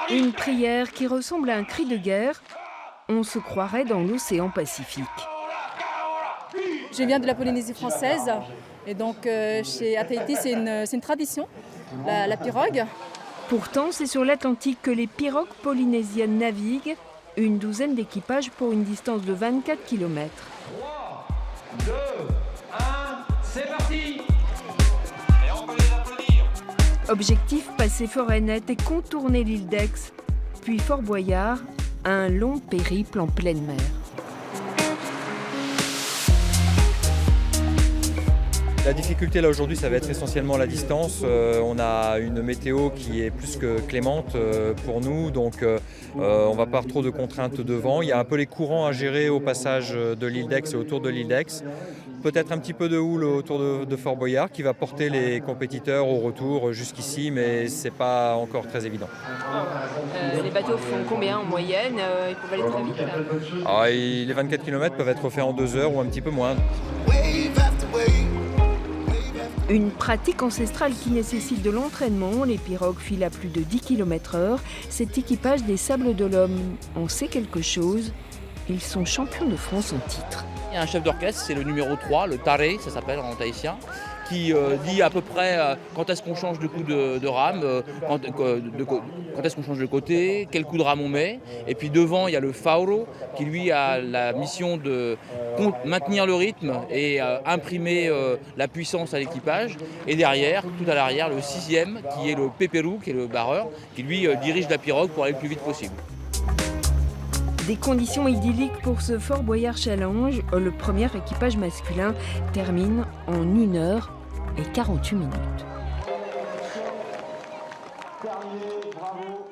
Une prière qui ressemble à un cri de guerre. On se croirait dans l'océan Pacifique. Je viens de la Polynésie française et donc chez Tahiti c'est une tradition, la pirogue. Pourtant, c'est sur l'Atlantique que les pirogues polynésiennes naviguent, une douzaine d'équipages pour une distance de 24 km. 3, 2, 1, c'est parti! Et on peut les applaudir. Objectif, passer Forêt-Net et contourner l'île d'Aix, puis Fort Boyard, un long périple en pleine mer. La difficulté là aujourd'hui, ça va être essentiellement la distance. On a une météo qui est plus que clémente pour nous, donc on va pas avoir trop de contraintes de vent. Il y a un peu les courants à gérer au passage de l'île d'Aix et autour de l'île d'Aix. Peut-être un petit peu de houle autour de Fort Boyard qui va porter les compétiteurs au retour jusqu'ici, mais c'est pas encore très évident. Les bateaux font combien en moyenne? Ils peuvent aller très vite. Les 24 km peuvent être faits en 2 heures ou un petit peu moins. Une pratique ancestrale qui nécessite de l'entraînement. Les pirogues filent à plus de 10 km/h. Cet équipage des Sables d'Olonne en sait quelque chose. Ils sont champions de France en titre. Il y a un chef d'orchestre, c'est le numéro 3, le taré, ça s'appelle en tahitien, qui dit à peu près quand est-ce qu'on change de coup de rame, quand est-ce qu'on change de côté, quel coup de rame on met. Et puis devant, il y a le fauro qui lui a la mission de maintenir le rythme et imprimer la puissance à l'équipage. Et derrière, tout à l'arrière, le 6e qui est le peperu, qui est le barreur, qui lui dirige la pirogue pour aller le plus vite possible. Des conditions idylliques pour ce Fort Boyard Challenge. Le premier équipage masculin termine en 1 heure et 48 minutes. Terminé, bravo.